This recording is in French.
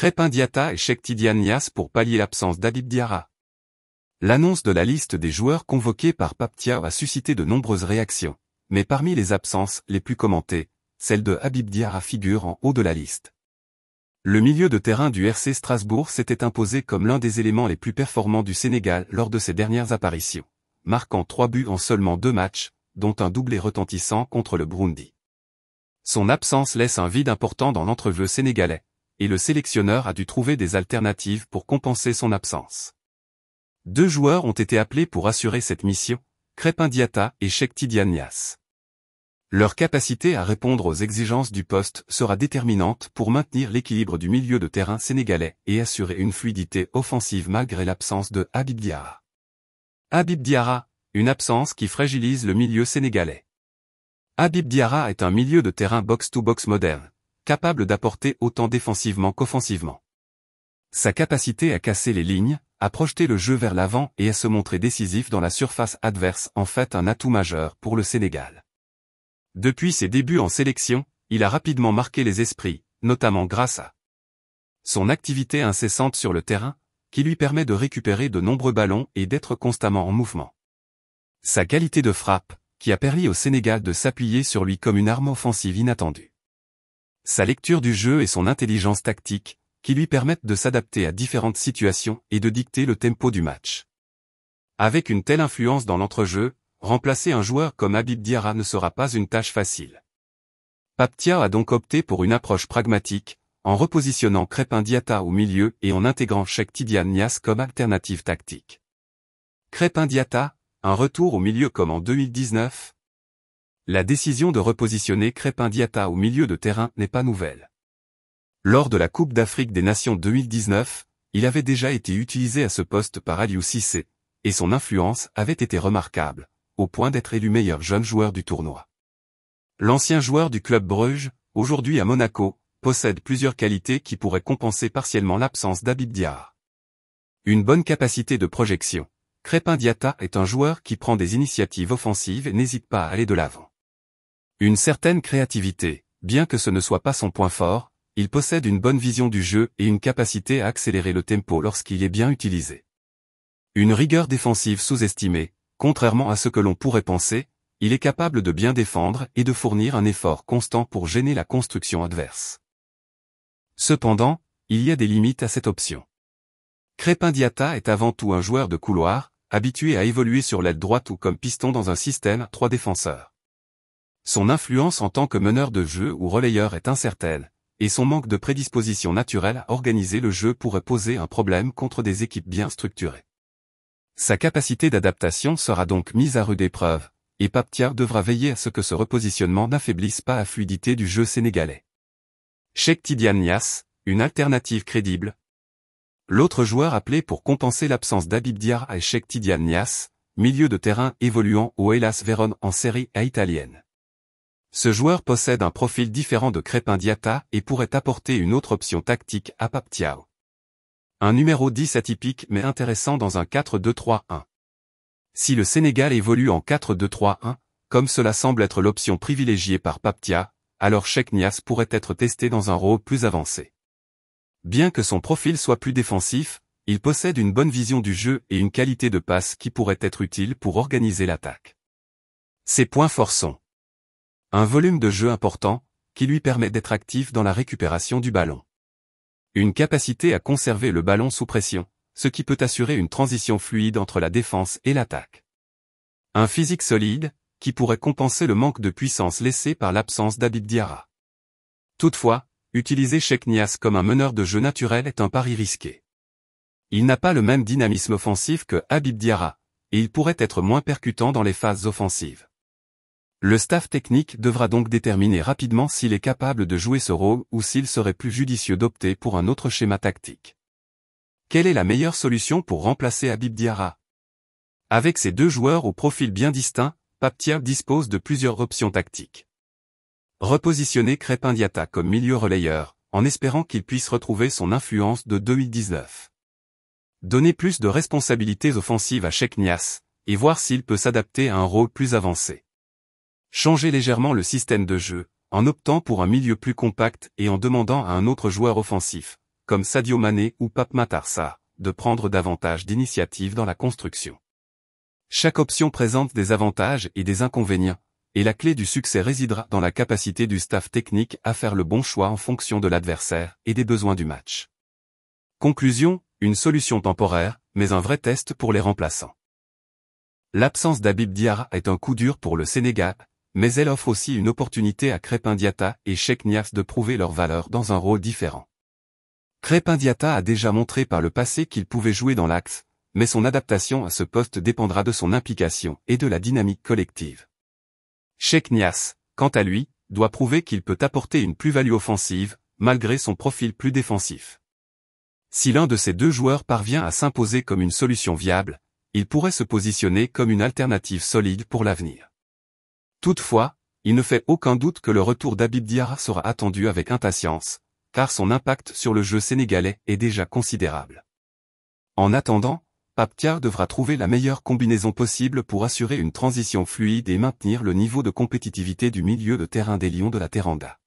Crépin Diatta et Cheikh Tidiane Niasse pour pallier l'absence d'Habib Diarra. L'annonce de la liste des joueurs convoqués par Pape Thiaw a suscité de nombreuses réactions, mais parmi les absences les plus commentées, celle de Habib Diarra figure en haut de la liste. Le milieu de terrain du RC Strasbourg s'était imposé comme l'un des éléments les plus performants du Sénégal lors de ses dernières apparitions, marquant 3 buts en seulement 2 matchs, dont un doublé retentissant contre le Burundi. Son absence laisse un vide important dans l'entrejeu sénégalais, et le sélectionneur a dû trouver des alternatives pour compenser son absence. 2 joueurs ont été appelés pour assurer cette mission, Crépin Diatta et Cheikh Tidiane Niasse. Leur capacité à répondre aux exigences du poste sera déterminante pour maintenir l'équilibre du milieu de terrain sénégalais et assurer une fluidité offensive malgré l'absence de Habib Diarra. Habib Diarra, une absence qui fragilise le milieu sénégalais. Habib Diarra est un milieu de terrain box-to-box moderne, capable d'apporter autant défensivement qu'offensivement. Sa capacité à casser les lignes, à projeter le jeu vers l'avant et à se montrer décisif dans la surface adverse en fait un atout majeur pour le Sénégal. Depuis ses débuts en sélection, il a rapidement marqué les esprits, notamment grâce à son activité incessante sur le terrain, qui lui permet de récupérer de nombreux ballons et d'être constamment en mouvement. Sa qualité de frappe, qui a permis au Sénégal de s'appuyer sur lui comme une arme offensive inattendue. Sa lecture du jeu et son intelligence tactique, qui lui permettent de s'adapter à différentes situations et de dicter le tempo du match. Avec une telle influence dans l'entrejeu, remplacer un joueur comme Habib Diarra ne sera pas une tâche facile. Pape Thiaw a donc opté pour une approche pragmatique, en repositionnant Crépin Diatta au milieu et en intégrant Cheikh Tidiane Niasse comme alternative tactique. Crépin Diatta, un retour au milieu comme en 2019. La décision de repositionner Crépin Diatta au milieu de terrain n'est pas nouvelle. Lors de la Coupe d'Afrique des Nations 2019, il avait déjà été utilisé à ce poste par Aliou Cissé, et son influence avait été remarquable, au point d'être élu meilleur jeune joueur du tournoi. L'ancien joueur du club Bruges, aujourd'hui à Monaco, possède plusieurs qualités qui pourraient compenser partiellement l'absence d'Habib Diarra. Une bonne capacité de projection. Crépin Diatta est un joueur qui prend des initiatives offensives et n'hésite pas à aller de l'avant. Une certaine créativité, bien que ce ne soit pas son point fort, il possède une bonne vision du jeu et une capacité à accélérer le tempo lorsqu'il est bien utilisé. Une rigueur défensive sous-estimée, contrairement à ce que l'on pourrait penser, il est capable de bien défendre et de fournir un effort constant pour gêner la construction adverse. Cependant, il y a des limites à cette option. Crépin Diatta est avant tout un joueur de couloir, habitué à évoluer sur l'aile droite ou comme piston dans un système à 3 défenseurs. Son influence en tant que meneur de jeu ou relayeur est incertaine, et son manque de prédisposition naturelle à organiser le jeu pourrait poser un problème contre des équipes bien structurées. Sa capacité d'adaptation sera donc mise à rude épreuve, et Pape Thiaw devra veiller à ce que ce repositionnement n'affaiblisse pas la fluidité du jeu sénégalais. Cheikh Tidiane Niasse, une alternative crédible. L'autre joueur appelé pour compenser l'absence d'Habib Diarra est Cheikh Tidiane Niasse, milieu de terrain évoluant au Hellas Vérone en Série A italienne. Ce joueur possède un profil différent de Crépin Diatta et pourrait apporter une autre option tactique à Pape Thiaw. Un numéro 10 atypique mais intéressant dans un 4-2-3-1. Si le Sénégal évolue en 4-2-3-1, comme cela semble être l'option privilégiée par Pape Thiaw, alors Cheikh Niasse pourrait être testé dans un rôle plus avancé. Bien que son profil soit plus défensif, il possède une bonne vision du jeu et une qualité de passe qui pourrait être utile pour organiser l'attaque. Ses points forts sont un volume de jeu important, qui lui permet d'être actif dans la récupération du ballon. Une capacité à conserver le ballon sous pression, ce qui peut assurer une transition fluide entre la défense et l'attaque. Un physique solide, qui pourrait compenser le manque de puissance laissé par l'absence d'Habib Diarra. Toutefois, utiliser Cheikh Niasse comme un meneur de jeu naturel est un pari risqué. Il n'a pas le même dynamisme offensif que Habib Diarra, et il pourrait être moins percutant dans les phases offensives. Le staff technique devra donc déterminer rapidement s'il est capable de jouer ce rôle ou s'il serait plus judicieux d'opter pour un autre schéma tactique. Quelle est la meilleure solution pour remplacer Habib Diarra? Avec ces 2 joueurs au profil bien distinct, Pape Thiaw dispose de plusieurs options tactiques. Repositionner Crépin Diatta comme milieu relayeur, en espérant qu'il puisse retrouver son influence de 2019. Donner plus de responsabilités offensives à Cheikh Niasse, et voir s'il peut s'adapter à un rôle plus avancé. Changer légèrement le système de jeu, en optant pour un milieu plus compact et en demandant à un autre joueur offensif, comme Sadio Mané ou Pape Matar Sarr, de prendre davantage d'initiatives dans la construction. Chaque option présente des avantages et des inconvénients, et la clé du succès résidera dans la capacité du staff technique à faire le bon choix en fonction de l'adversaire et des besoins du match. Conclusion, une solution temporaire, mais un vrai test pour les remplaçants. L'absence d'Habib Diarra est un coup dur pour le Sénégal, mais elle offre aussi une opportunité à Crépin Diatta et Cheikh Niasse de prouver leur valeur dans un rôle différent. Crépin Diatta a déjà montré par le passé qu'il pouvait jouer dans l'axe, mais son adaptation à ce poste dépendra de son implication et de la dynamique collective. Cheikh Niasse, quant à lui, doit prouver qu'il peut apporter une plus-value offensive, malgré son profil plus défensif. Si l'un de ces deux joueurs parvient à s'imposer comme une solution viable, il pourrait se positionner comme une alternative solide pour l'avenir. Toutefois, il ne fait aucun doute que le retour d'Habib Diarra sera attendu avec impatience, car son impact sur le jeu sénégalais est déjà considérable. En attendant, Pape Thiaw devra trouver la meilleure combinaison possible pour assurer une transition fluide et maintenir le niveau de compétitivité du milieu de terrain des Lions de la Teranga.